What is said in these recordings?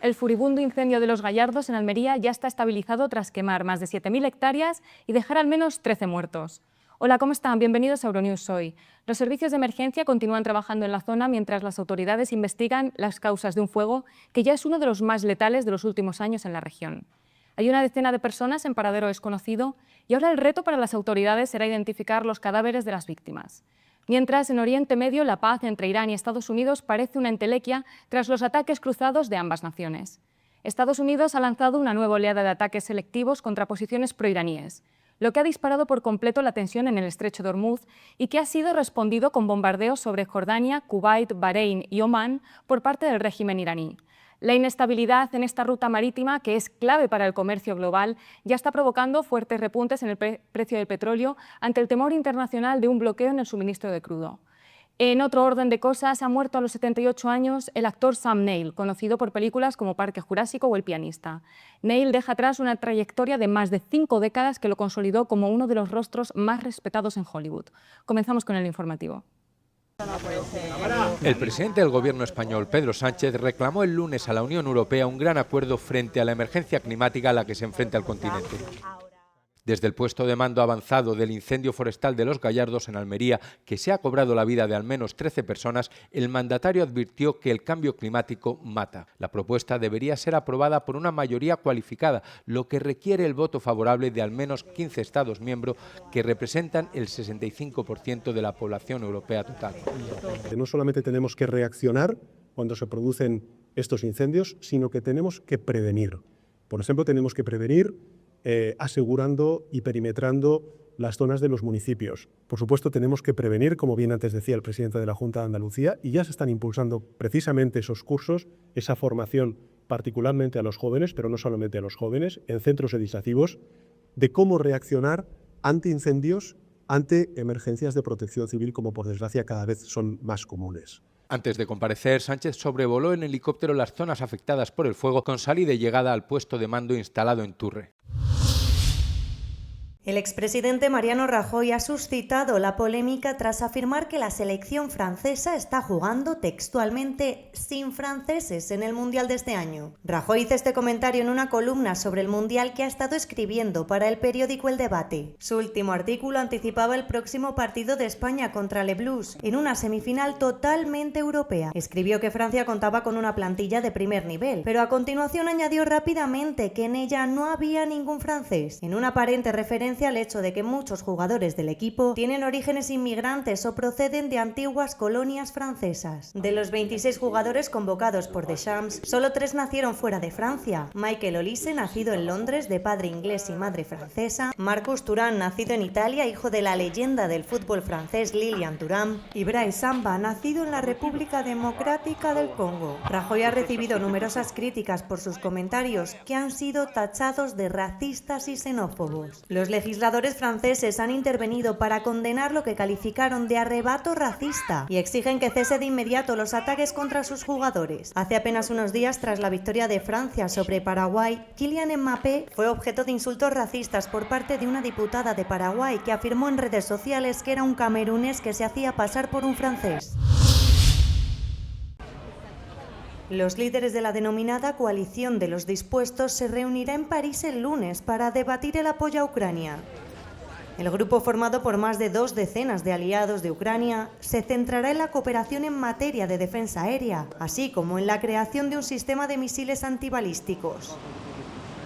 El furibundo incendio de Los Gallardos en Almería ya está estabilizado tras quemar más de 7.000 hectáreas y dejar al menos 13 muertos. Hola, ¿cómo están? Bienvenidos a Euronews Hoy. Los servicios de emergencia continúan trabajando en la zona mientras las autoridades investigan las causas de un fuego que ya es uno de los más letales de los últimos años en la región. Hay una decena de personas en paradero desconocido y ahora el reto para las autoridades será identificar los cadáveres de las víctimas. Mientras, en Oriente Medio, la paz entre Irán y Estados Unidos parece una entelequia tras los ataques cruzados de ambas naciones. Estados Unidos ha lanzado una nueva oleada de ataques selectivos contra posiciones proiraníes, lo que ha disparado por completo la tensión en el estrecho de Hormuz y que ha sido respondido con bombardeos sobre Jordania, Kuwait, Bahrein y Omán por parte del régimen iraní. La inestabilidad en esta ruta marítima, que es clave para el comercio global, ya está provocando fuertes repuntes en el precio del petróleo ante el temor internacional de un bloqueo en el suministro de crudo. En otro orden de cosas, ha muerto a los 78 años el actor Sam Neill, conocido por películas como Parque Jurásico o El pianista. Neill deja atrás una trayectoria de más de 5 décadas que lo consolidó como uno de los rostros más respetados en Hollywood. Comenzamos con el informativo. El presidente del Gobierno español, Pedro Sánchez, reclamó el lunes a la Unión Europea un gran acuerdo frente a la emergencia climática a la que se enfrenta el continente. Desde el puesto de mando avanzado del incendio forestal de Los Gallardos en Almería, que se ha cobrado la vida de al menos 13 personas, el mandatario advirtió que el cambio climático mata. La propuesta debería ser aprobada por una mayoría cualificada, lo que requiere el voto favorable de al menos 15 Estados miembros que representan el 65% de la población europea total. No solamente tenemos que reaccionar cuando se producen estos incendios, sino que tenemos que prevenir. Por ejemplo, tenemos que prevenir asegurando y perimetrando las zonas de los municipios. Por supuesto, tenemos que prevenir, como bien antes decía el presidente de la Junta de Andalucía, y ya se están impulsando precisamente esos cursos, esa formación particularmente a los jóvenes, pero no solamente a los jóvenes, en centros educativos, de cómo reaccionar ante incendios, ante emergencias de protección civil, como por desgracia cada vez son más comunes. Antes de comparecer, Sánchez sobrevoló en helicóptero las zonas afectadas por el fuego con salida y llegada al puesto de mando instalado en Turre. El expresidente Mariano Rajoy ha suscitado la polémica tras afirmar que la selección francesa está jugando textualmente sin franceses en el Mundial de este año. Rajoy hizo este comentario en una columna sobre el Mundial que ha estado escribiendo para el periódico El Debate. Su último artículo anticipaba el próximo partido de España contra Le Blues, en una semifinal totalmente europea. Escribió que Francia contaba con una plantilla de primer nivel, pero a continuación añadió rápidamente que en ella no había ningún francés, en una aparente referencia al hecho de que muchos jugadores del equipo tienen orígenes inmigrantes o proceden de antiguas colonias francesas. De los 26 jugadores convocados por Deschamps, solo 3 nacieron fuera de Francia. Michael Olise, nacido en Londres, de padre inglés y madre francesa; Marcus Thuram, nacido en Italia, hijo de la leyenda del fútbol francés Lilian Thuram; y Brice Samba, nacido en la República Democrática del Congo. Rajoy ha recibido numerosas críticas por sus comentarios, que han sido tachados de racistas y xenófobos. Los legisladores franceses han intervenido para condenar lo que calificaron de arrebato racista y exigen que cese de inmediato los ataques contra sus jugadores. Hace apenas unos días, tras la victoria de Francia sobre Paraguay, Kylian Mbappé fue objeto de insultos racistas por parte de una diputada de Paraguay que afirmó en redes sociales que era un camerunés que se hacía pasar por un francés. Los líderes de la denominada Coalición de los Dispuestos se reunirá en París el lunes para debatir el apoyo a Ucrania. El grupo, formado por más de 2 decenas de aliados de Ucrania, se centrará en la cooperación en materia de defensa aérea, así como en la creación de un sistema de misiles antibalísticos.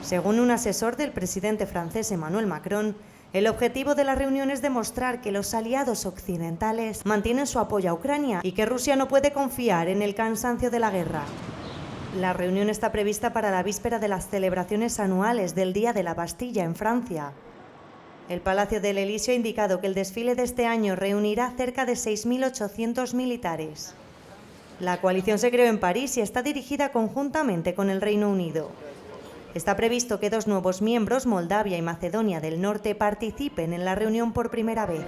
Según un asesor del presidente francés Emmanuel Macron, el objetivo de la reunión es demostrar que los aliados occidentales mantienen su apoyo a Ucrania y que Rusia no puede confiar en el cansancio de la guerra. La reunión está prevista para la víspera de las celebraciones anuales del Día de la Bastilla en Francia. El Palacio del Elíseo ha indicado que el desfile de este año reunirá cerca de 6.800 militares. La coalición se creó en París y está dirigida conjuntamente con el Reino Unido. Está previsto que 2 nuevos miembros, Moldavia y Macedonia del Norte, participen en la reunión por primera vez.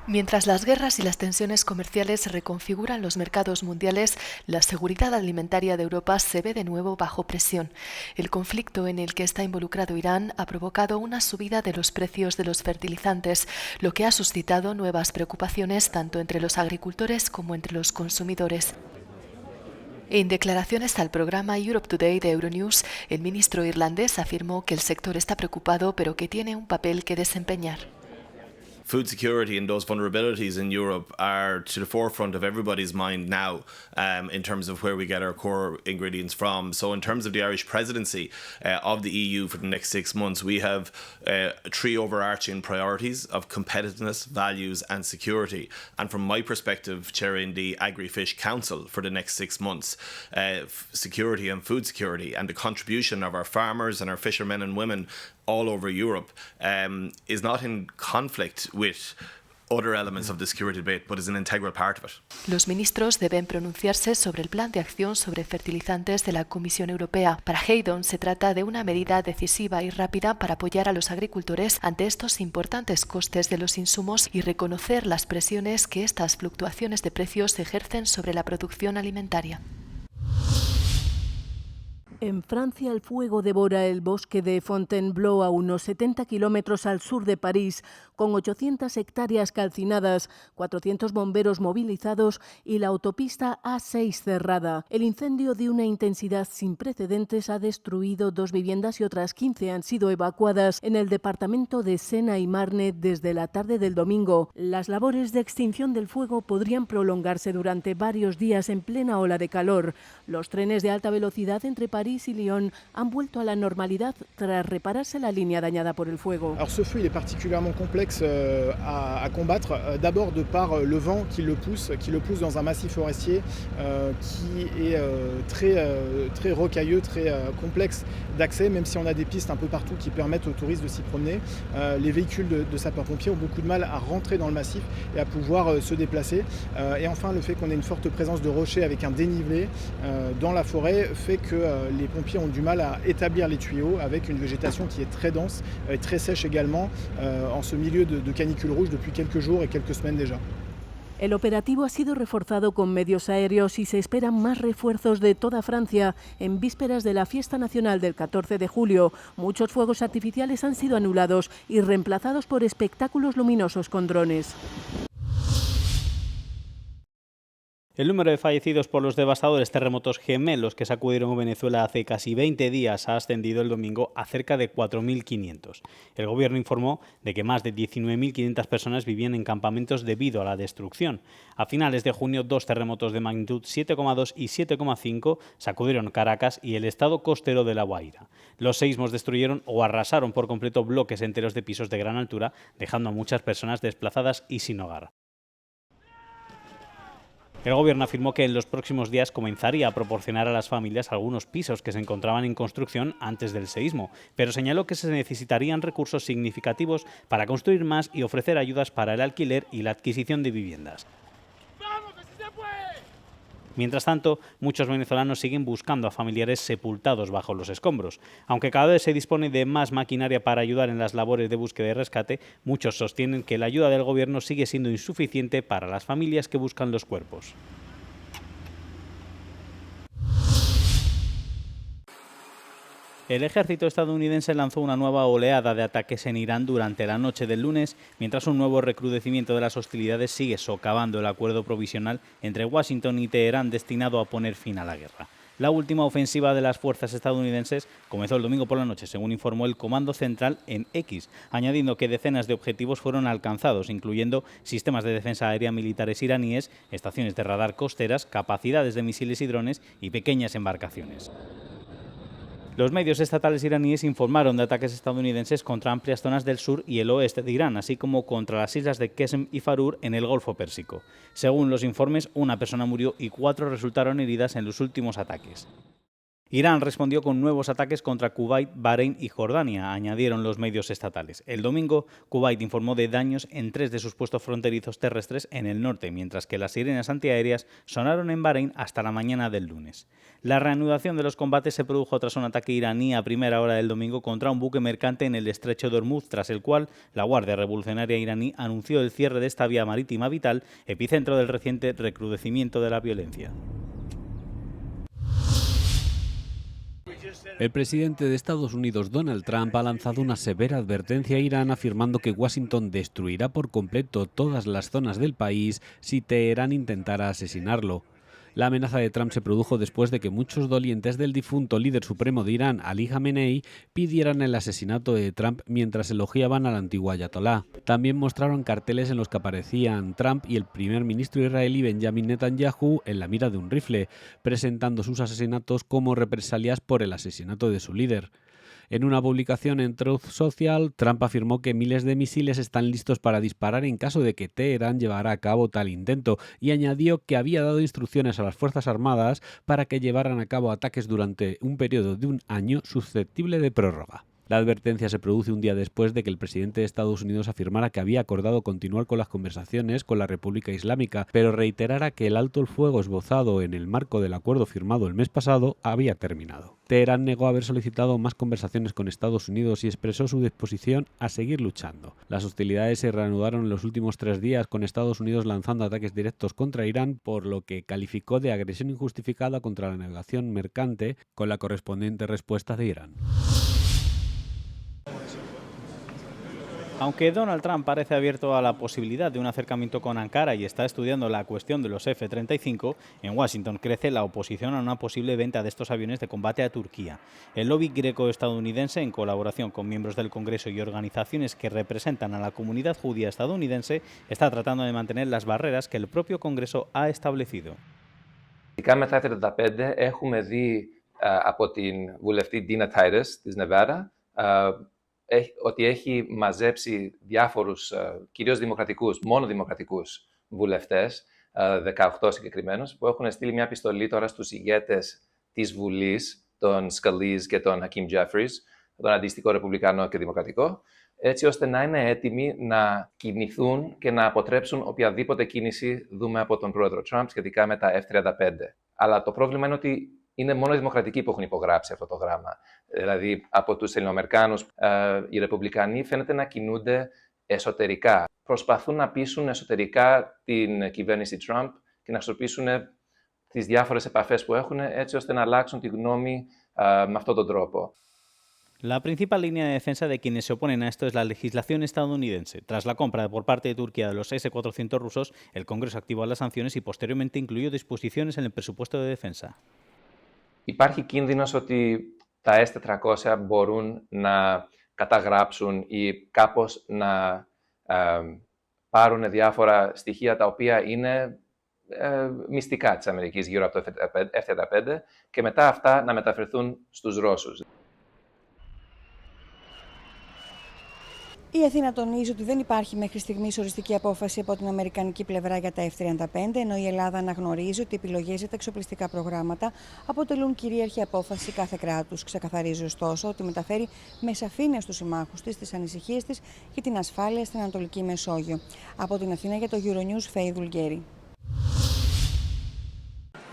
Mientras las guerras y las tensiones comerciales reconfiguran los mercados mundiales, la seguridad alimentaria de Europa se ve de nuevo bajo presión. El conflicto en el que está involucrado Irán ha provocado una subida de los precios de los fertilizantes, lo que ha suscitado nuevas preocupaciones tanto entre los agricultores como entre los consumidores. En declaraciones al programa Europe Today de Euronews, el ministro irlandés afirmó que el sector está preocupado, pero que tiene un papel que desempeñar. Food security and those vulnerabilities in Europe are to the forefront of everybody's mind now in terms of where we get our core ingredients from. So in terms of the Irish presidency of the EU for the next 6 months, we have 3 overarching priorities of competitiveness, values and security. And from my perspective, chairing the Agri-Fish Council for the next 6 months, security and food security and the contribution of our farmers and our fishermen and women all over Europe is not in conflict with other elements of the security debate, but is an integral part of it. Los ministros deben pronunciarse sobre el plan de acción sobre fertilizantes de la Comisión Europea. Para Haydon se trata de una medida decisiva y rápida para apoyar a los agricultores ante estos importantes costes de los insumos y reconocer las presiones que estas fluctuaciones de precios ejercen sobre la producción alimentaria. En Francia, el fuego devora el bosque de Fontainebleau a unos 70 kilómetros al sur de París, con 800 hectáreas calcinadas, 400 bomberos movilizados y la autopista A6 cerrada. El incendio, de una intensidad sin precedentes, ha destruido 2 viviendas y otras 15 han sido evacuadas en el departamento de Sena y Marne desde la tarde del domingo. Las labores de extinción del fuego podrían prolongarse durante varios días en plena ola de calor. Los trenes de alta velocidad entre París y Lyon han vuelto a la normalidad tras repararse la línea dañada por el fuego. Alors ce feu, il est particulièrement complexe à combattre, d'abord de par le vent qui le pousse dans un massif forestier qui est très rocailleux, très complexe d'accès, même si on a des pistes un peu partout qui permettent aux touristes de s'y promener. Les véhicules de sapeurs-pompiers ont beaucoup de mal à rentrer dans le massif et à pouvoir se déplacer. Et enfin, le fait qu'on ait une forte présence de rochers avec un dénivelé dans la forêt fait que les pompiers ont du mal à établir les tuyaux avec une végétation qui est très dense et très sèche également en ce milieu de canicule rouge depuis quelques jours et quelques semaines déjà. El operativo ha sido reforzado con medios aéreos y se esperan más refuerzos de toda Francia en vísperas de la fiesta nacional del 14 de julio. Muchos fuegos artificiales han sido anulados y reemplazados por espectáculos luminosos con drones. El número de fallecidos por los devastadores terremotos gemelos que sacudieron Venezuela hace casi 20 días ha ascendido el domingo a cerca de 4.500. El gobierno informó de que más de 19.500 personas vivían en campamentos debido a la destrucción. A finales de junio, 2 terremotos de magnitud 7,2 y 7,5 sacudieron Caracas y el estado costero de La Guaira. Los seísmos destruyeron o arrasaron por completo bloques enteros de pisos de gran altura, dejando a muchas personas desplazadas y sin hogar. El gobierno afirmó que en los próximos días comenzaría a proporcionar a las familias algunos pisos que se encontraban en construcción antes del seísmo, pero señaló que se necesitarían recursos significativos para construir más y ofrecer ayudas para el alquiler y la adquisición de viviendas. Mientras tanto, muchos venezolanos siguen buscando a familiares sepultados bajo los escombros. Aunque cada vez se dispone de más maquinaria para ayudar en las labores de búsqueda y rescate, muchos sostienen que la ayuda del gobierno sigue siendo insuficiente para las familias que buscan los cuerpos. El ejército estadounidense lanzó una nueva oleada de ataques en Irán durante la noche del lunes, mientras un nuevo recrudecimiento de las hostilidades sigue socavando el acuerdo provisional entre Washington y Teherán destinado a poner fin a la guerra. La última ofensiva de las fuerzas estadounidenses comenzó el domingo por la noche, según informó el Comando Central en X, añadiendo que decenas de objetivos fueron alcanzados, incluyendo sistemas de defensa aérea militares iraníes, estaciones de radar costeras, capacidades de misiles y drones y pequeñas embarcaciones. Los medios estatales iraníes informaron de ataques estadounidenses contra amplias zonas del sur y el oeste de Irán, así como contra las islas de Qesem y Farur en el Golfo Pérsico. Según los informes, una persona murió y 4 resultaron heridas en los últimos ataques. Irán respondió con nuevos ataques contra Kuwait, Bahrein y Jordania, añadieron los medios estatales. El domingo, Kuwait informó de daños en 3 de sus puestos fronterizos terrestres en el norte, mientras que las sirenas antiaéreas sonaron en Bahrein hasta la mañana del lunes. La reanudación de los combates se produjo tras un ataque iraní a primera hora del domingo contra un buque mercante en el estrecho de Hormuz, tras el cual la Guardia Revolucionaria iraní anunció el cierre de esta vía marítima vital, epicentro del reciente recrudecimiento de la violencia. El presidente de Estados Unidos, Donald Trump, ha lanzado una severa advertencia a Irán, afirmando que Washington destruirá por completo todas las zonas del país si Teherán intentara asesinarlo. La amenaza de Trump se produjo después de que muchos dolientes del difunto líder supremo de Irán, Ali Khamenei, pidieran el asesinato de Trump mientras elogiaban al antiguo ayatolá. También mostraron carteles en los que aparecían Trump y el primer ministro israelí Benjamin Netanyahu en la mira de un rifle, presentando sus asesinatos como represalias por el asesinato de su líder. En una publicación en Truth Social, Trump afirmó que miles de misiles están listos para disparar en caso de que Teherán llevara a cabo tal intento y añadió que había dado instrucciones a las Fuerzas Armadas para que llevaran a cabo ataques durante un periodo de un año susceptible de prórroga. La advertencia se produce un día después de que el presidente de Estados Unidos afirmara que había acordado continuar con las conversaciones con la República Islámica, pero reiterara que el alto el fuego esbozado en el marco del acuerdo firmado el mes pasado había terminado. Teherán negó haber solicitado más conversaciones con Estados Unidos y expresó su disposición a seguir luchando. Las hostilidades se reanudaron en los últimos 3 días, con Estados Unidos lanzando ataques directos contra Irán, por lo que calificó de agresión injustificada contra la navegación mercante, con la correspondiente respuesta de Irán. Aunque Donald Trump parece abierto a la posibilidad de un acercamiento con Ankara y está estudiando la cuestión de los F-35, en Washington crece la oposición a una posible venta de estos aviones de combate a Turquía. El lobby greco-estadounidense, en colaboración con miembros del Congreso y organizaciones que representan a la comunidad judía estadounidense, está tratando de mantener las barreras que el propio Congreso ha establecido. Με τα F-35 έχουμε δει από την βουλευτή Dina Titus της Νεβάδα ότι έχει μαζέψει διάφορους, κυρίως δημοκρατικούς, μόνο δημοκρατικούς βουλευτές, 18 συγκεκριμένους, που έχουν στείλει μια επιστολή τώρα στους ηγέτες της Βουλής, τον Scalise και τον Hakeem Jeffries, τον αντίστοιχο ρεπουμπλικανό και δημοκρατικό, έτσι ώστε να είναι έτοιμοι να κινηθούν και να αποτρέψουν οποιαδήποτε κίνηση δούμε από τον πρόεδρο Trump σχετικά με τα F-35. Αλλά το πρόβλημα είναι ότι είναι μόνο οι δημοκρατικοί που έχουν υπογράψει αυτό το γράμμα. Δηλαδή, από τους Ελληνοαμερικάνους, οι Ρεπουμπλικανοί φαίνεται να κινούνται εσωτερικά. Προσπαθούν να πείσουν εσωτερικά την κυβέρνηση Trump και να χρησιμοποιήσουν τις διάφορες επαφές που έχουν έτσι ώστε να αλλάξουν τη γνώμη με αυτόν τον τρόπο. La principal línea de defensa de quienes se oponen a esto es la legislación estadounidense. Tras la compra por parte de Turquía de los S-400 rusos, el Congreso activó las sanciones y posteriormente incluyó disposiciones en el presupuesto de defensa. Υπάρχει κίνδυνος ότι τα S-400 μπορούν να καταγράψουν ή κάπως να πάρουν διάφορα στοιχεία τα οποία είναι μυστικά της Αμερικής γύρω από το F-35 και μετά αυτά να μεταφερθούν στους Ρώσους. Η Αθήνα τονίζει ότι δεν υπάρχει μέχρι στιγμής οριστική απόφαση από την αμερικανική πλευρά για τα F-35, ενώ η Ελλάδα αναγνωρίζει ότι οι επιλογές για τα εξοπλιστικά προγράμματα αποτελούν κυρίαρχη απόφαση κάθε κράτους. Ξεκαθαρίζει ωστόσο ότι μεταφέρει με σαφήνεια στους συμμάχους της τις ανησυχίες της για την ασφάλεια στην Ανατολική Μεσόγειο. Από την Αθήνα για το Euronews, Φέη Δουλγέρη.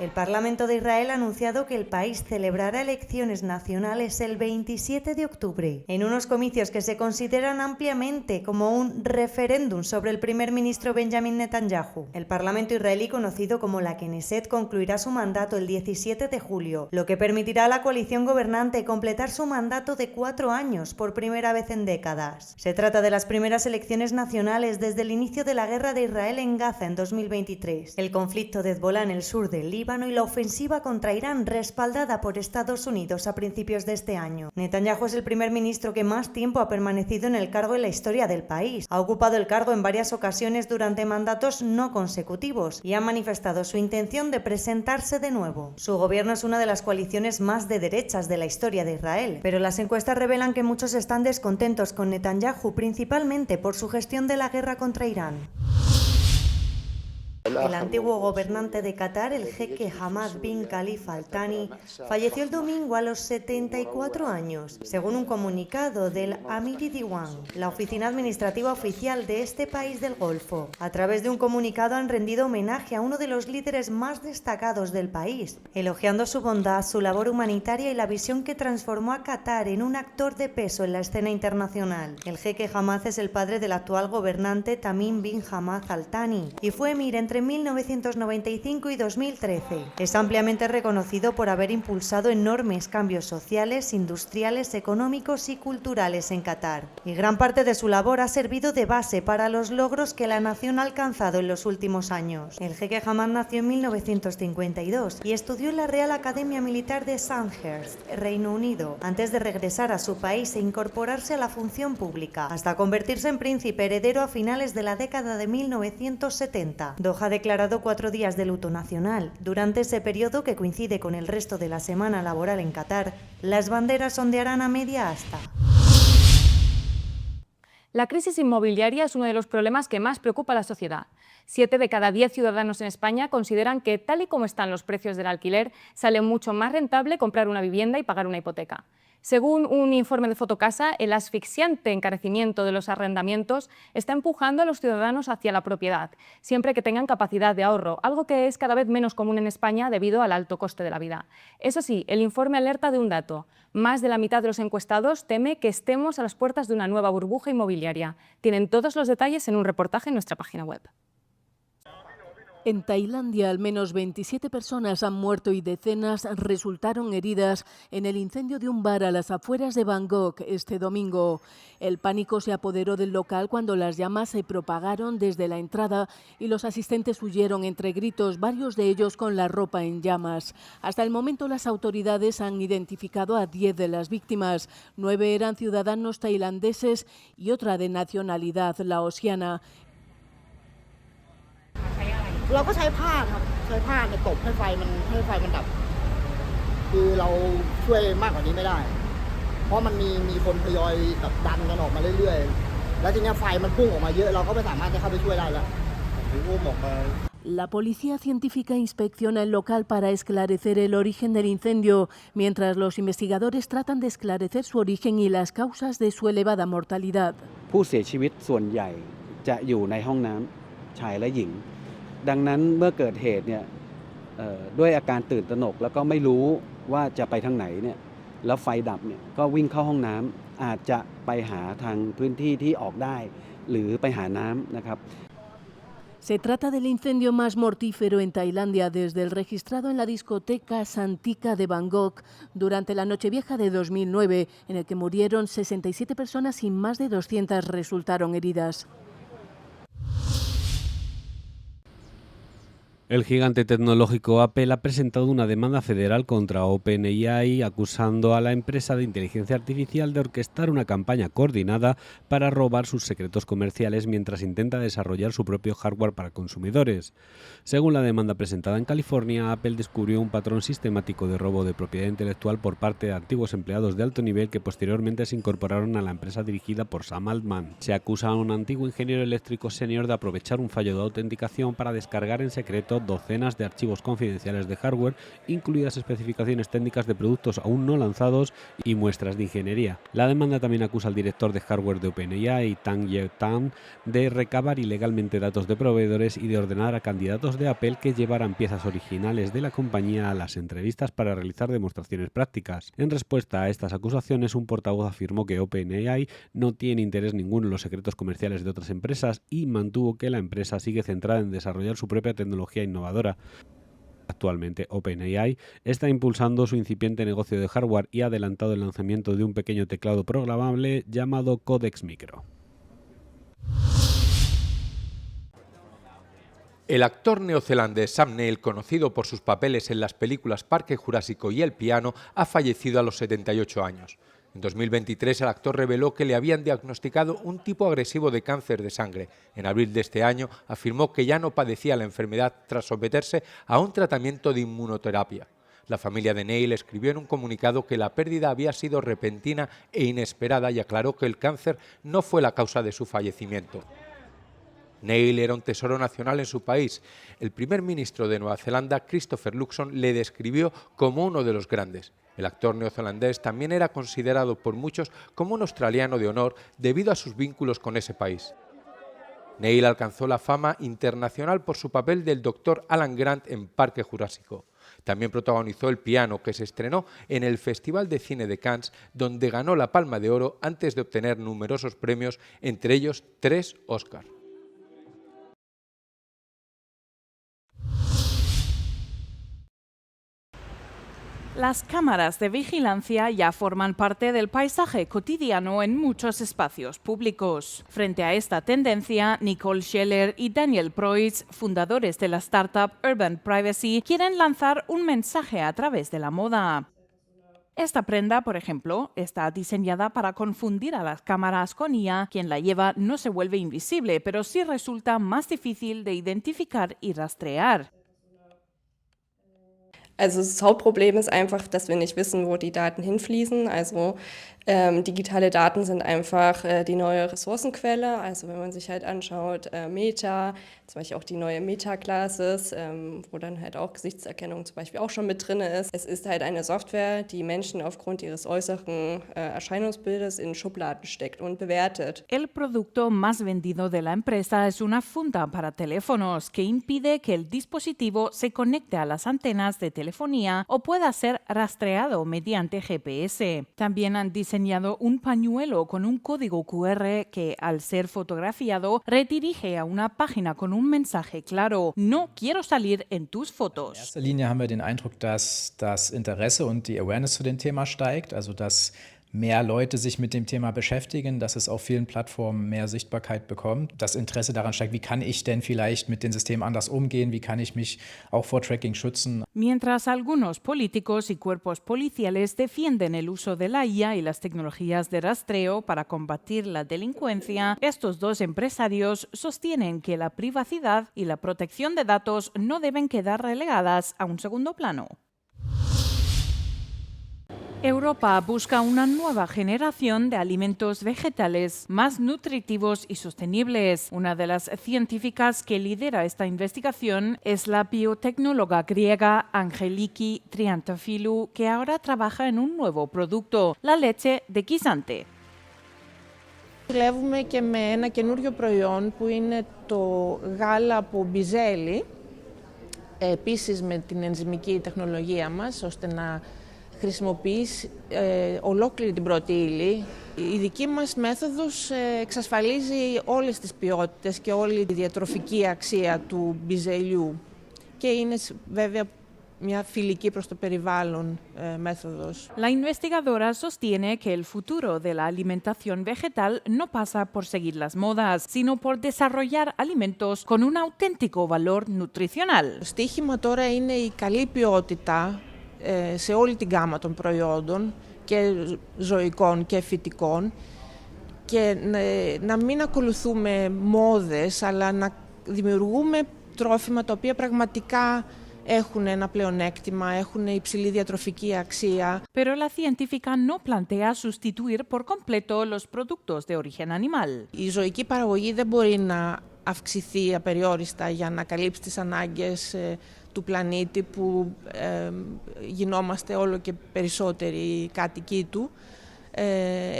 El Parlamento de Israel ha anunciado que el país celebrará elecciones nacionales el 27 de octubre, en unos comicios que se consideran ampliamente como un referéndum sobre el primer ministro Benjamin Netanyahu. El Parlamento israelí, conocido como la Knesset, concluirá su mandato el 17 de julio, lo que permitirá a la coalición gobernante completar su mandato de 4 años por primera vez en décadas. Se trata de las primeras elecciones nacionales desde el inicio de la guerra de Israel en Gaza en 2023, el conflicto de Hezbolá en el sur del Líbano y la ofensiva contra Irán respaldada por Estados Unidos a principios de este año. Netanyahu es el primer ministro que más tiempo ha permanecido en el cargo en la historia del país. Ha ocupado el cargo en varias ocasiones durante mandatos no consecutivos y ha manifestado su intención de presentarse de nuevo. Su gobierno es una de las coaliciones más de derechas de la historia de Israel, pero las encuestas revelan que muchos están descontentos con Netanyahu, principalmente por su gestión de la guerra contra Irán. El antiguo gobernante de Qatar, el jeque Hamad bin Khalifa Al Thani, falleció el domingo a los 74 años, según un comunicado del Amiri Diwan, la oficina administrativa oficial de este país del Golfo. A través de un comunicado han rendido homenaje a uno de los líderes más destacados del país, elogiando su bondad, su labor humanitaria y la visión que transformó a Qatar en un actor de peso en la escena internacional. El jeque Hamad es el padre del actual gobernante Tamim bin Hamad Al Thani y fue emir entre entre 1995 y 2013. Es ampliamente reconocido por haber impulsado enormes cambios sociales, industriales, económicos y culturales en Qatar. Y gran parte de su labor ha servido de base para los logros que la nación ha alcanzado en los últimos años. El jeque Hamad nació en 1952 y estudió en la Real Academia Militar de Sandhurst, Reino Unido, antes de regresar a su país e incorporarse a la función pública, hasta convertirse en príncipe heredero a finales de la década de 1970. Doha ha declarado 4 días de luto nacional. Durante ese periodo, que coincide con el resto de la semana laboral en Qatar, las banderas ondearán a media asta. La crisis inmobiliaria es uno de los problemas que más preocupa a la sociedad. 7 de cada 10 ciudadanos en España consideran que, tal y como están los precios del alquiler, sale mucho más rentable comprar una vivienda y pagar una hipoteca. Según un informe de Fotocasa, el asfixiante encarecimiento de los arrendamientos está empujando a los ciudadanos hacia la propiedad, siempre que tengan capacidad de ahorro, algo que es cada vez menos común en España debido al alto coste de la vida. Eso sí, el informe alerta de un dato. Más de la mitad de los encuestados teme que estemos a las puertas de una nueva burbuja inmobiliaria. Tienen todos los detalles en un reportaje en nuestra página web. En Tailandia, al menos 27 personas han muerto y decenas resultaron heridas en el incendio de un bar a las afueras de Bangkok este domingo. El pánico se apoderó del local cuando las llamas se propagaron desde la entrada y los asistentes huyeron entre gritos, varios de ellos con la ropa en llamas. Hasta el momento, las autoridades han identificado a 10 de las víctimas. 9 eran ciudadanos tailandeses y otra de nacionalidad laosiana. เราก็ใช้ผ้าครับใช้ผ้าเนี่ยตบให้ไฟมันดับคือเราช่วยมากกว่านี้ไม่ได้เพราะมันมีคนทยอยแบบดันกันออกมาเรื่อยๆแล้วทีนี้ไฟมันพุ่งออกมาเยอะเราก็ไม่สามารถจะเข้าไปช่วยได้แล้วถึงอุ้มออกมา La policía científica inspecciona el local para esclarecer el origen del incendio, mientras los investigadores tratan de esclarecer su origen y las causas de su elevada mortalidad. ผู้เสียชีวิตส่วนใหญ่จะอยู่ในห้องน้ำชายและหญิงดังนั้นเมื่อเกิดเหตุเนี่ยด้วยอาการตื่นตระหนกแล้วก็ไม่รู้ว่าจะไปทางไหนเนี่ยแล้วไฟดับเนี่ยก็วิ่งเข้าห้องน้ำอาจจะไปหาทางพื้นที่ที่ออกได้หรือไปหาน้ำนะครับ Se trata del incendio más mortífero en Tailandia desde el registrado en la discoteca Santika de Bangkok durante la Nochevieja de 2009, en el que murieron 67 personas y más de 200 resultaron heridas. El gigante tecnológico Apple ha presentado una demanda federal contra OpenAI acusando a la empresa de inteligencia artificial de orquestar una campaña coordinada para robar sus secretos comerciales mientras intenta desarrollar su propio hardware para consumidores. Según la demanda presentada en California, Apple descubrió un patrón sistemático de robo de propiedad intelectual por parte de antiguos empleados de alto nivel que posteriormente se incorporaron a la empresa dirigida por Sam Altman. Se acusa a un antiguo ingeniero eléctrico senior de aprovechar un fallo de autenticación para descargar en secreto docenas de archivos confidenciales de hardware, incluidas especificaciones técnicas de productos aún no lanzados y muestras de ingeniería. La demanda también acusa al director de hardware de OpenAI, Tang-Ye Tan, de recabar ilegalmente datos de proveedores y de ordenar a candidatos de Apple que llevaran piezas originales de la compañía a las entrevistas para realizar demostraciones prácticas. En respuesta a estas acusaciones, un portavoz afirmó que OpenAI no tiene interés ninguno en los secretos comerciales de otras empresas y mantuvo que la empresa sigue centrada en desarrollar su propia tecnología innovadora. Actualmente, OpenAI está impulsando su incipiente negocio de hardware y ha adelantado el lanzamiento de un pequeño teclado programable llamado Codex Micro. El actor neozelandés Sam Neill, conocido por sus papeles en las películas Parque Jurásico y El piano, ha fallecido a los 78 años. En 2023, el actor reveló que le habían diagnosticado un tipo agresivo de cáncer de sangre. En abril de este año afirmó que ya no padecía la enfermedad tras someterse a un tratamiento de inmunoterapia. La familia de Neill escribió en un comunicado que la pérdida había sido repentina e inesperada y aclaró que el cáncer no fue la causa de su fallecimiento. Neill era un tesoro nacional en su país. El primer ministro de Nueva Zelanda, Christopher Luxon, le describió como uno de los grandes. El actor neozelandés también era considerado por muchos como un australiano de honor debido a sus vínculos con ese país. Neill alcanzó la fama internacional por su papel del Dr. Alan Grant en Parque Jurásico. También protagonizó El piano, que se estrenó en el Festival de Cine de Cannes, donde ganó la Palma de Oro antes de obtener numerosos premios, entre ellos 3 Oscar. Las cámaras de vigilancia ya forman parte del paisaje cotidiano en muchos espacios públicos. Frente a esta tendencia, Nicole Scheller y Daniel Preuss, fundadores de la startup Urban Privacy, quieren lanzar un mensaje a través de la moda. Esta prenda, por ejemplo, está diseñada para confundir a las cámaras con IA. Quien la lleva no se vuelve invisible, pero sí resulta más difícil de identificar y rastrear. Also das Hauptproblem ist einfach, dass wir nicht wissen, wo die Daten hinfließen. Also digitale Daten sind einfach die neue Ressourcenquelle. Also wenn man sich halt anschaut, Meta, zum Beispiel auch die neue Meta-Classes, wo dann halt auch Gesichtserkennung zum Beispiel auch schon mit drin ist. Es ist halt eine Software, die Menschen aufgrund ihres äußeren Erscheinungsbildes in Schubladen steckt und bewertet. El producto más vendido de la empresa es una funda para teléfonos que impide que el dispositivo se conecte a las antenas de telefonía o pueda ser rastreado mediante GPS. También han diseñado un pañuelo con un código QR que, al ser fotografiado, redirige a una página con un mensaje claro: No quiero salir en tus fotos. In erster Linie haben wir den Eindruck, dass das Interesse und die Awareness zu dem Thema steigt, also dass mehr Leute sich mit dem Thema beschäftigen, dass es auf vielen Plattformen mehr Sichtbarkeit bekommt. Das Interesse daran steigt, wie kann ich denn vielleicht mit den Systemen anders umgehen, wie kann ich mich auch vor Tracking schützen. Mientras algunos políticos y cuerpos policiales defienden el uso de la IA y las tecnologías de rastreo para combatir la delincuencia, estos dos empresarios sostienen que la privacidad y la protección de datos no deben quedar relegadas a un segundo plano. Europa busca una nueva generación de alimentos vegetales más nutritivos y sostenibles. Una de las científicas que lidera esta investigación es la biotecnóloga griega Angeliki Triantafylou, que ahora trabaja en un nuevo producto, la leche de guisante. Δουλεύουμε και με ένα καινούριο προϊόν που είναι το γάλα από μπιζέλι, επίσης με την ενζυμική τεχνολογία μας, ώστε να χρησιμοποιείς ολόκληρη την πρώτη ύλη. Η δική μας μέθοδος εξασφαλίζει όλες τις ποιότητες και όλη τη διατροφική αξία του μπιζελιού και είναι βέβαια μια φιλική προς το περιβάλλον métodos. La investigadora sostiene que el futuro de la alimentación vegetal no pasa por seguir las modas, sino por desarrollar alimentos con un auténtico valor nutricional. Το στίχημα τώρα είναι η καλή ποιότητα σε όλη την γάμα των προϊόντων και ζωικών και φυτικών και να μην ακολουθούμε μόδες, αλλά να δημιουργούμε τρόφιμα τα οποία πραγματικά έχουν ένα πλεονέκτημα, έχουν υψηλή διατροφική αξία. Pero la científica no plantea sustituir por completo los productos de origen animal. Η ζωική παραγωγή δεν μπορεί να αυξηθεί απεριόριστα για να καλύψει τις ανάγκες του πλανήτη που γινόμαστε όλο και περισσότεροι κάτοικοι του.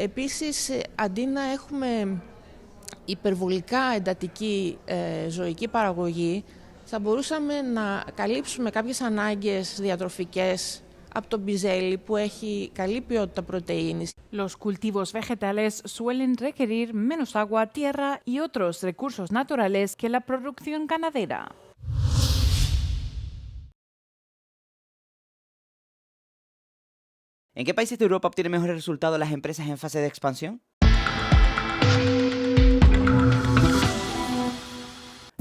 Επίσης, αντί να έχουμε υπερβολικά εντατική ζωική παραγωγή, θα μπορούσαμε να καλύψουμε κάποιες ανάγκες διατροφικές από το μπιζέλι που έχει καλή ποιότητα πρωτεΐνης. Los cultivos vegetales suelen requerir menos agua, tierra y otros recursos naturales que la producción ganadera. ¿En qué países de Europa obtienen mejores resultados las empresas en fase de expansión?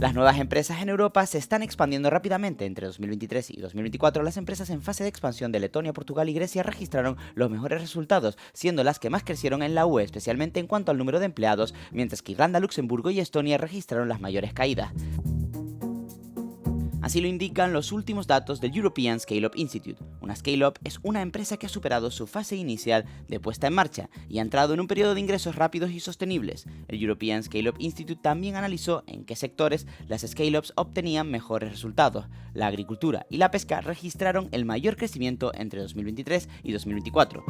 Las nuevas empresas en Europa se están expandiendo rápidamente. Entre 2023 y 2024, las empresas en fase de expansión de Letonia, Portugal y Grecia registraron los mejores resultados, siendo las que más crecieron en la UE, especialmente en cuanto al número de empleados, mientras que Irlanda, Luxemburgo y Estonia registraron las mayores caídas. Así lo indican los últimos datos del European Scale-Up Institute. Una Scale-Up es una empresa que ha superado su fase inicial de puesta en marcha y ha entrado en un periodo de ingresos rápidos y sostenibles. El European Scale-Up Institute también analizó en qué sectores las Scale-Ups obtenían mejores resultados. La agricultura y la pesca registraron el mayor crecimiento entre 2023 y 2024.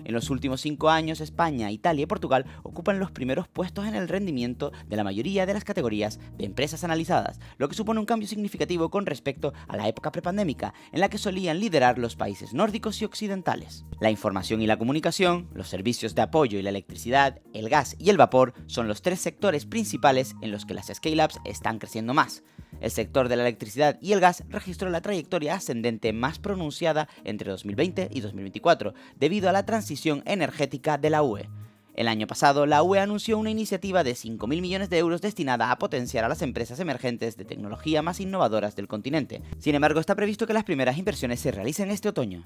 En los últimos 5 años, España, Italia y Portugal ocupan los primeros puestos en el rendimiento de la mayoría de las categorías de empresas analizadas, lo que supone un cambio significativo con respecto a la época prepandémica, en la que solían liderar los países nórdicos y occidentales. La información y la comunicación, los servicios de apoyo y la electricidad, el gas y el vapor son los 3 sectores principales en los que las scale-ups están creciendo más. El sector de la electricidad y el gas registró la trayectoria ascendente más pronunciada entre 2020 y 2024, debido a la transición energética de la UE. El año pasado, la UE anunció una iniciativa de 5.000 millones de euros destinada a potenciar a las empresas emergentes de tecnología más innovadoras del continente. Sin embargo, está previsto que las primeras inversiones se realicen este otoño.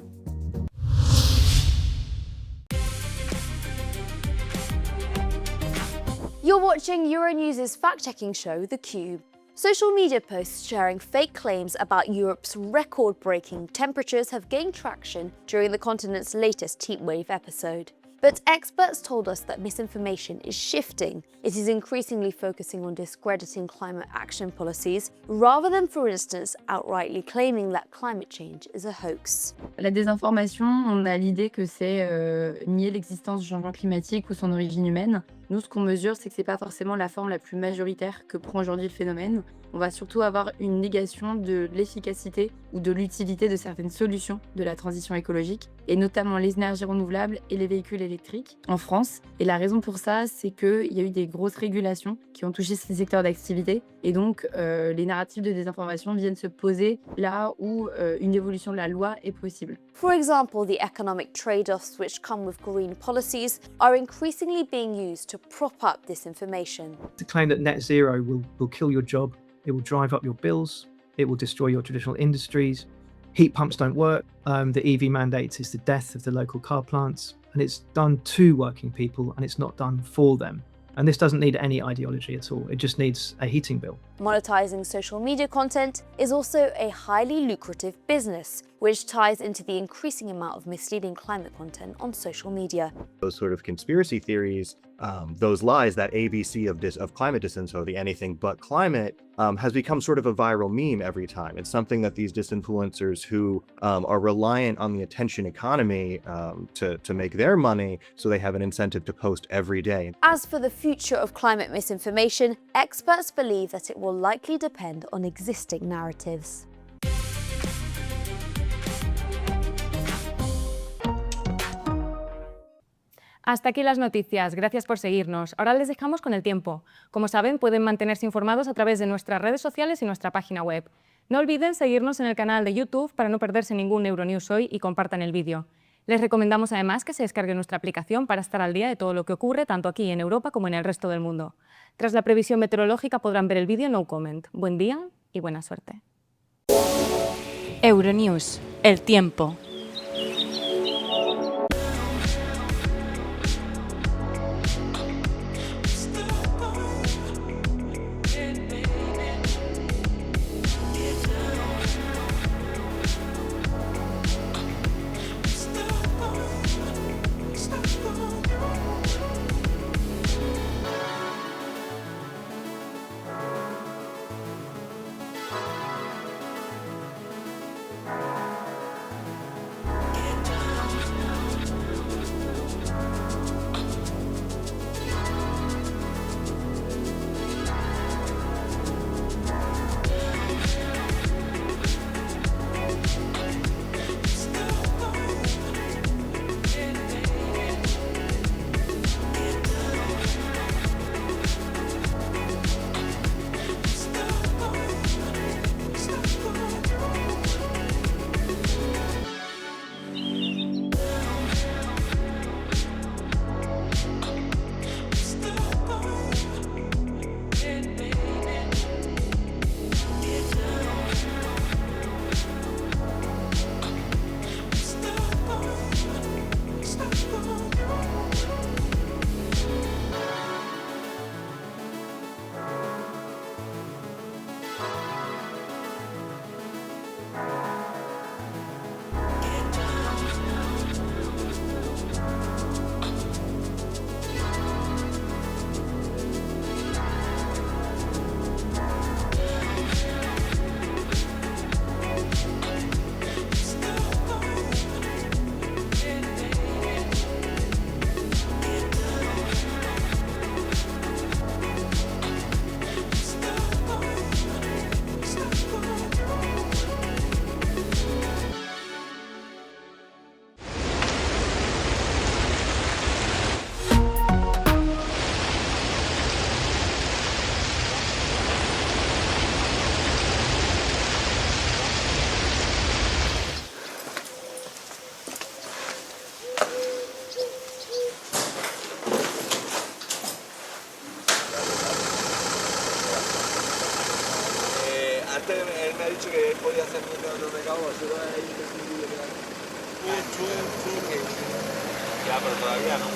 You're watching Euronews' fact-checking show, The Cube. Social media posts sharing fake claims about Europe's record-breaking temperatures have gained traction during the continent's latest heatwave episode. But experts told us that misinformation is shifting. It is increasingly focusing on discrediting climate action policies, rather than, for instance, outrightly claiming that climate change is a hoax. La désinformation, on a l'idée que c'est nier l'existence du changement climatique ou son origine humaine. Nous, ce qu'on mesure, c'est que c'est pas forcément la forme la plus majoritaire que prend aujourd'hui le phénomène. On va surtout avoir une négation de l'efficacité ou de l'utilité de certaines solutions de la transition écologique, et notamment les énergies renouvelables et les véhicules électriques en France. Et la raison pour ça, c'est qu'il y a eu des grosses régulations qui ont touché ces secteurs d'activité, et donc les narratifs de désinformation viennent se poser là où une évolution de la loi est possible. For example, the economic trade-offs which come with green policies are increasingly being used to prop up this information. To claim that net zero will kill your job, it will drive up your bills, it will destroy your traditional industries, heat pumps don't work, the EV mandates is the death of the local car plants, and it's done to working people and it's not done for them. And this doesn't need any ideology at all, it just needs a heating bill. Monetizing social media content is also a highly lucrative business, which ties into the increasing amount of misleading climate content on social media. Those sort of conspiracy theories, those lies, that ABC of climate distance, or the anything but climate, has become sort of a viral meme every time. It's something that these disinfluencers who are reliant on the attention economy to make their money, so they have an incentive to post every day. As for the future of climate misinformation, experts believe that it will likely depend on existing narratives. Hasta aquí las noticias, gracias por seguirnos. Ahora les dejamos con el tiempo. Como saben, pueden mantenerse informados a través de nuestras redes sociales y nuestra página web. No olviden seguirnos en el canal de YouTube para no perderse ningún Euronews Hoy y compartan el vídeo. Les recomendamos además que se descarguen nuestra aplicación para estar al día de todo lo que ocurre tanto aquí en Europa como en el resto del mundo. Tras la previsión meteorológica podrán ver el vídeo No Comment. Buen día y buena suerte. Euronews, el tiempo. podía hacer ni otro recaudo, solo ahí que se me ya, pero todavía no.